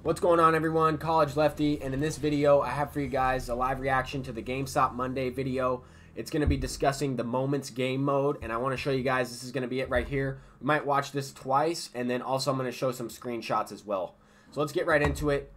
What's going on, everyone? College Lefty, and in this video I have for you guys a live reaction to the GameStop Monday video. It's going to be discussing the Moments game mode, and I want to show you guys, this is going to be it right here. We might watch this twice, and then also I'm going to show some screenshots as well. So let's get right into it.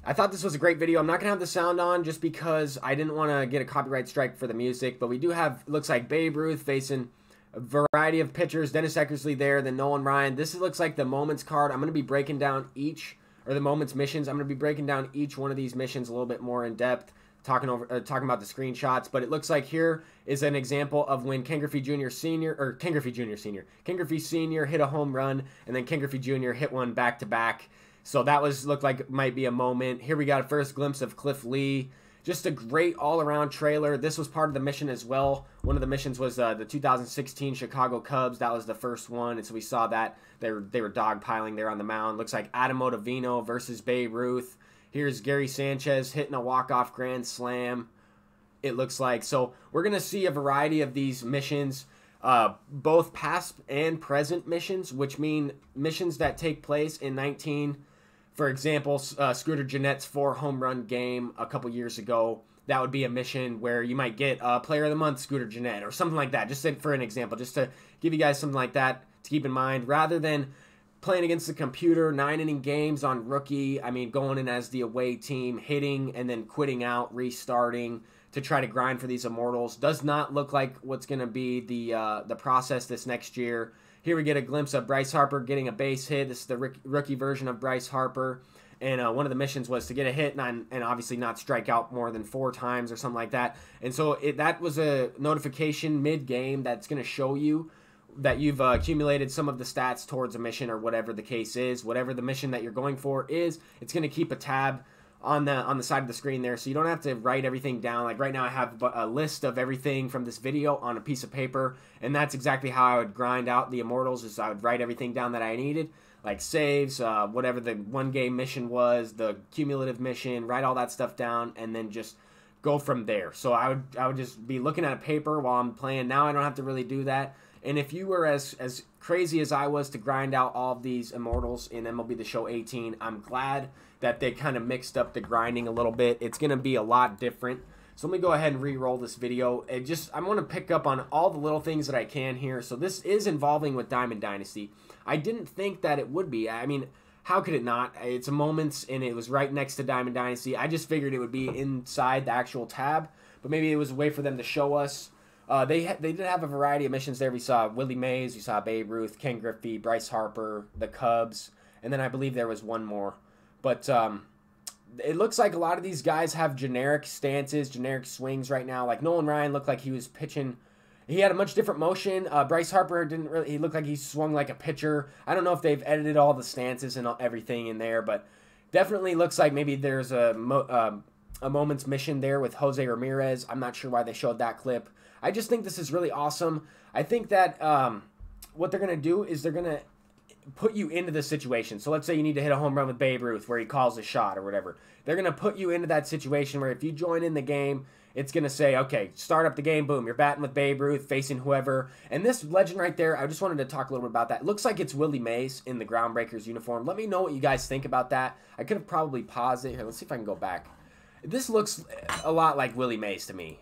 I thought this was a great video. I'm not going to have the sound on just because I didn't want to get a copyright strike for the music, but we do have, looks like Babe Ruth facing a variety of pitchers. Dennis Eckersley there, then Nolan Ryan. This looks like the Moments card. I'm going to be breaking down the Moments missions. I'm going to be breaking down each one of these missions a little bit more in depth, talking about the screenshots. But it looks like here is an example of when Ken Griffey Sr. hit a home run, and then Ken Griffey Jr. hit one back to back. So that looked like it might be a moment. Here we got a first glimpse of Cliff Lee. Just a great all-around trailer. This was part of the mission as well. One of the missions was the 2016 Chicago Cubs. That was the first one, and so we saw that they were dogpiling there on the mound. Looks like Adam Ottavino versus Babe Ruth. Here's Gary Sanchez hitting a walk-off grand slam, it looks like. So we're going to see a variety of these missions, both past and present missions, which mean missions that take place in 19... For example, Scooter Gennett's 4-home run game a couple years ago, that would be a mission where you might get Player of the Month Scooter Gennett or something like that, just for an example, just to give you guys something like that to keep in mind, rather than playing against the computer, 9-inning games on rookie. I mean, going in as the away team, hitting and then quitting out, restarting to try to grind for these immortals. Does not look like what's going to be the process this next year. Here we get a glimpse of Bryce Harper getting a base hit. This is the rookie version of Bryce Harper. And one of the missions was to get a hit and obviously not strike out more than 4 times or something like that. And so that was a notification mid-game that's going to show you that you've accumulated some of the stats towards a mission, or whatever the case is. Whatever the mission that you're going for is, it's going to keep a tab on the side of the screen there, so you don't have to write everything down. Like right now I have a list of everything from this video on a piece of paper, and that's exactly how I would grind out the immortals, is I would write everything down that I needed, like saves, whatever the one game mission was, the cumulative mission, write all that stuff down, and then just go from there. So I would just be looking at a paper while I'm playing. Now I don't have to really do that. And if you were as crazy as I was to grind out all of these immortals in MLB The Show 18, I'm glad that they kind of mixed up the grinding a little bit. It's going to be a lot different. So let me go ahead and re-roll this video. I want to pick up on all the little things that I can here. So this is involving with Diamond Dynasty. I didn't think that it would be. I mean, how could it not? It's a Moments, and it was right next to Diamond Dynasty. I just figured it would be inside the actual tab, but maybe it was a way for them to show us. They did have a variety of missions there. We saw Willie Mays, we saw Babe Ruth, Ken Griffey, Bryce Harper, the Cubs, and then I believe there was one more. But it looks like a lot of these guys have generic stances, generic swings right now. Like Nolan Ryan looked like he was pitching. He had a much different motion. Bryce Harper didn't really. He looked like he swung like a pitcher. I don't know if they've edited all the stances and everything in there, but definitely looks like maybe there's a Moments mission there with Jose Ramirez. I'm not sure why they showed that clip. I just think this is really awesome. I think that what they're going to do is they're going to put you into the situation. So let's say you need to hit a home run with Babe Ruth where he calls a shot or whatever. They're going to put you into that situation where if you join in the game, it's going to say, okay, start up the game, boom, you're batting with Babe Ruth, facing whoever. And this legend right there, I just wanted to talk a little bit about that. It looks like it's Willie Mays in the Groundbreakers uniform. Let me know what you guys think about that. I could have probably paused it. Here, let's see if I can go back. This looks a lot like Willie Mays to me.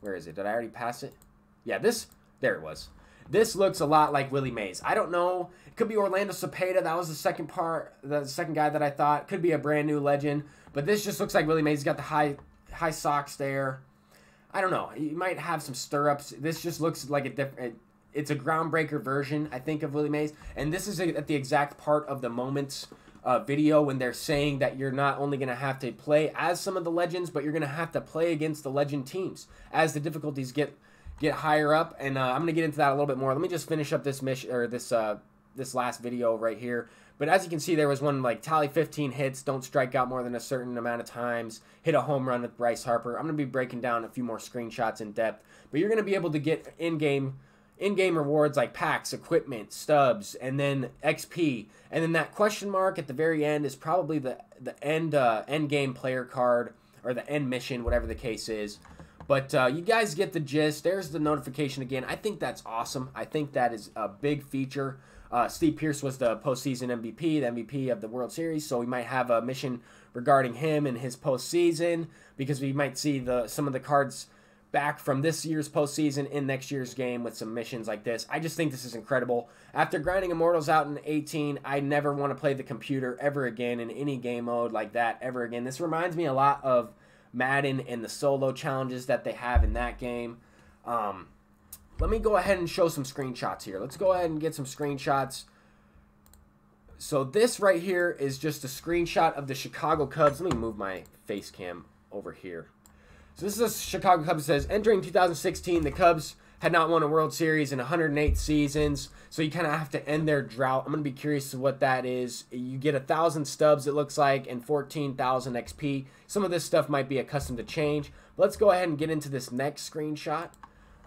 Where is it? Did I already pass it? Yeah, there it was. This looks a lot like Willie Mays. I don't know. It could be Orlando Cepeda. That was the second guy that I thought. Could be a brand new legend. But this just looks like Willie Mays. He's got the high socks there. I don't know. He might have some stirrups. This just looks like a different. It's a Groundbreaker version, I think, of Willie Mays. And this is at the exact part of the Moments video when they're saying that you're not only going to have to play as some of the legends, but you're going to have to play against the legend teams as the difficulties get higher up. And I'm going to get into that a little bit more. Let me just finish up this mission, or this last video right here. But as you can see, there was one like tally 15 hits, don't strike out more than a certain amount of times, hit a home run with Bryce Harper. I'm going to be breaking down a few more screenshots in depth, but you're going to be able to get in-game rewards like packs, equipment, stubs, and then XP. And then that question mark at the very end is probably the end game player card, or the end mission, whatever the case is. But you guys get the gist. There's the notification again. I think that's awesome. I think that is a big feature. Steve Pearce was the postseason MVP, the MVP of the World Series, so we might have a mission regarding him and his postseason, because we might see some of the cards back from this year's postseason in next year's game with some missions like this. I just think this is incredible. After grinding Immortals out in 18, I never want to play the computer ever again in any game mode like that ever again. This reminds me a lot of Madden and the solo challenges that they have in that game. Let me go ahead and show some screenshots here. Let's go ahead and get some screenshots. So this right here is just a screenshot of the Chicago Cubs. Let me move my face cam over here. So this is a Chicago Cubs. It says, entering 2016, the Cubs had not won a World Series in 108 seasons. So you kind of have to end their drought. I'm going to be curious to what that is. You get 1,000 stubs, it looks like, and 14,000 XP. Some of this stuff might be accustomed to change. But let's go ahead and get into this next screenshot.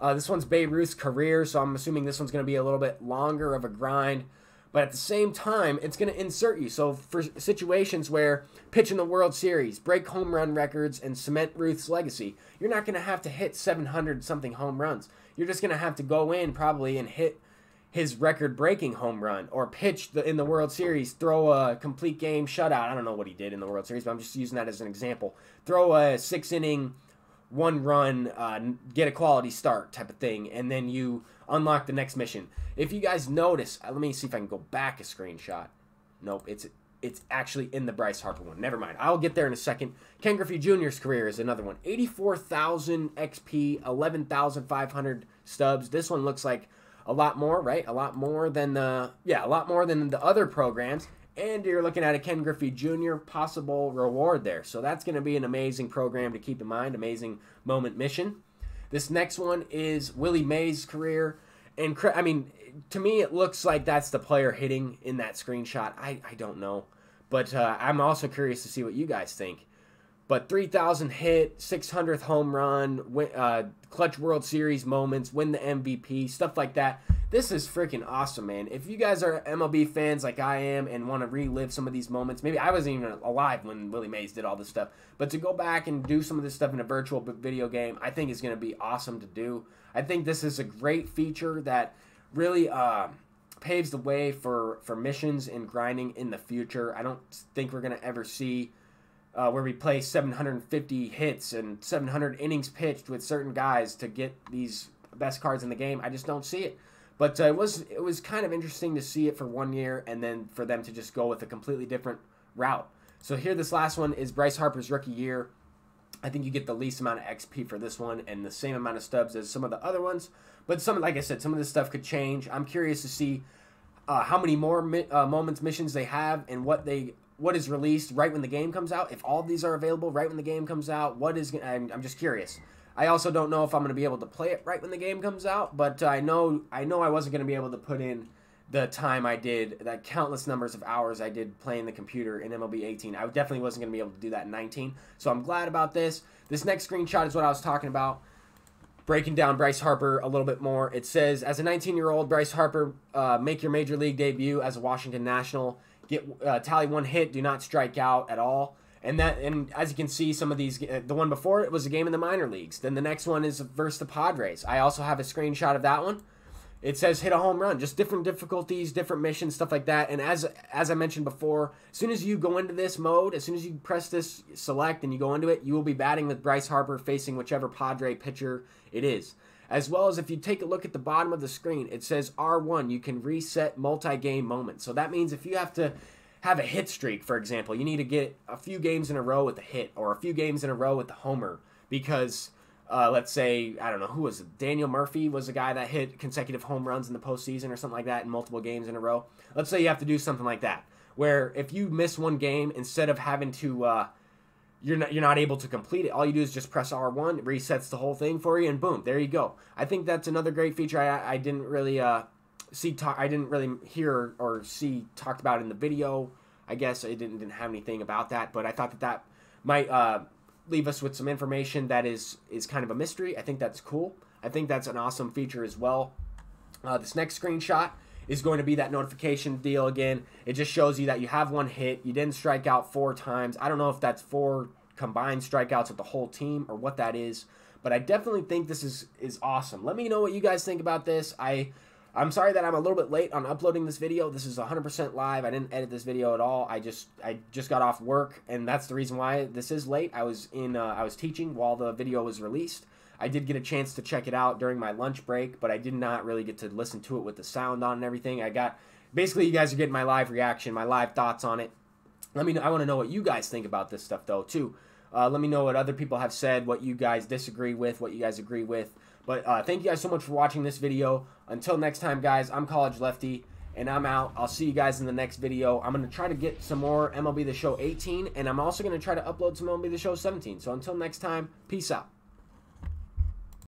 This one's Babe Ruth's career, so I'm assuming this one's going to be a little bit longer of a grind. But at the same time, it's going to insert you. So for situations where pitch in the World Series, break home run records, and cement Ruth's legacy, you're not going to have to hit 700-something home runs. You're just going to have to go in probably and hit his record-breaking home run, or pitch in the World Series, throw a complete game shutout. I don't know what he did in the World Series, but I'm just using that as an example. Throw a 6-inning, 1-run, get a quality start type of thing, and then you unlock the next mission. If you guys notice, let me see if I can go back a screenshot. Nope, it's actually in the Bryce Harper one. Never mind. I'll get there in a second. Ken Griffey Jr.'s career is another one. 84,000 XP, 11,500 stubs. This one looks like a lot more, right? A lot more than the other programs. And you're looking at a Ken Griffey Jr. possible reward there. So that's going to be an amazing program to keep in mind. Amazing moment mission. This next one is Willie Mays' career. And, I mean, to me, it looks like that's the player hitting in that screenshot. I don't know. But I'm also curious to see what you guys think. But 3,000 hit, 600th home run, clutch World Series moments, win the MVP, stuff like that. This is freaking awesome, man. If you guys are MLB fans like I am and want to relive some of these moments, maybe I wasn't even alive when Willie Mays did all this stuff, but to go back and do some of this stuff in a virtual video game, I think is going to be awesome to do. I think this is a great feature that really paves the way for missions and grinding in the future. I don't think we're going to ever see where we play 750 hits and 700 innings pitched with certain guys to get these best cards in the game. I just don't see it. But it was kind of interesting to see it for 1 year and then for them to just go with a completely different route. So here, this last one is Bryce Harper's rookie year. I think you get the least amount of XP for this one and the same amount of stubs as some of the other ones. But like I said, some of this stuff could change. I'm curious to see how many more moments missions they have and what is released right when the game comes out. If all of these are available right when the game comes out, I'm just curious. I also don't know if I'm going to be able to play it right when the game comes out, but I know I wasn't going to be able to put in the time I did, that countless numbers of hours I did playing the computer in MLB 18. I definitely wasn't going to be able to do that in 19, so I'm glad about this. This next screenshot is what I was talking about, breaking down Bryce Harper a little bit more. It says, as a 19-year-old, Bryce Harper, make your major league debut as a Washington National. Tally 1 hit, do not strike out at all. And as you can see, some of these, the one before it was a game in the minor leagues. Then the next one is versus the Padres. I also have a screenshot of that one. It says hit a home run, just different difficulties, different missions, stuff like that. And as I mentioned before, as soon as you go into this mode, as soon as you press this select and you go into it, you will be batting with Bryce Harper facing whichever Padre pitcher it is. As well as if you take a look at the bottom of the screen, it says R1, you can reset multi-game moments. So that means if you have to have a hit streak, for example, you need to get a few games in a row with a hit or a few games in a row with the homer because, let's say, I don't know, who was it? Daniel Murphy was the guy that hit consecutive home runs in the postseason or something like that in multiple games in a row. Let's say you have to do something like that, where if you miss one game, instead of having to, you're not able to complete it, all you do is just press R1, it resets the whole thing for you, and boom, there you go. I think that's another great feature I didn't really I didn't really hear or see talked about in the video. I guess I didn't have anything about that, but I thought that might leave us with some information that is kind of a mystery. I think that's cool. I think that's an awesome feature as well. This next screenshot is going to be that notification deal again. It just shows you that you have one hit. You didn't strike out 4 times. I don't know if that's 4 combined strikeouts with the whole team or what that is, but I definitely think this is awesome. Let me know what you guys think about this. I I'm sorry that I'm a little bit late on uploading this video. This is 100% live. I didn't edit this video at all. I just got off work, and that's the reason why this is late. I was teaching while the video was released. I did get a chance to check it out during my lunch break, but I did not really get to listen to it with the sound on and everything. Basically, you guys are getting my live reaction, my live thoughts on it. I want to know what you guys think about this stuff, though, too. Let me know what other people have said, what you guys disagree with, what you guys agree with. But thank you guys so much for watching this video. Until next time, guys, I'm College Lefty, and I'm out. I'll see you guys in the next video. I'm going to try to get some more MLB The Show 18, and I'm also going to try to upload some MLB The Show 17. So until next time, peace out.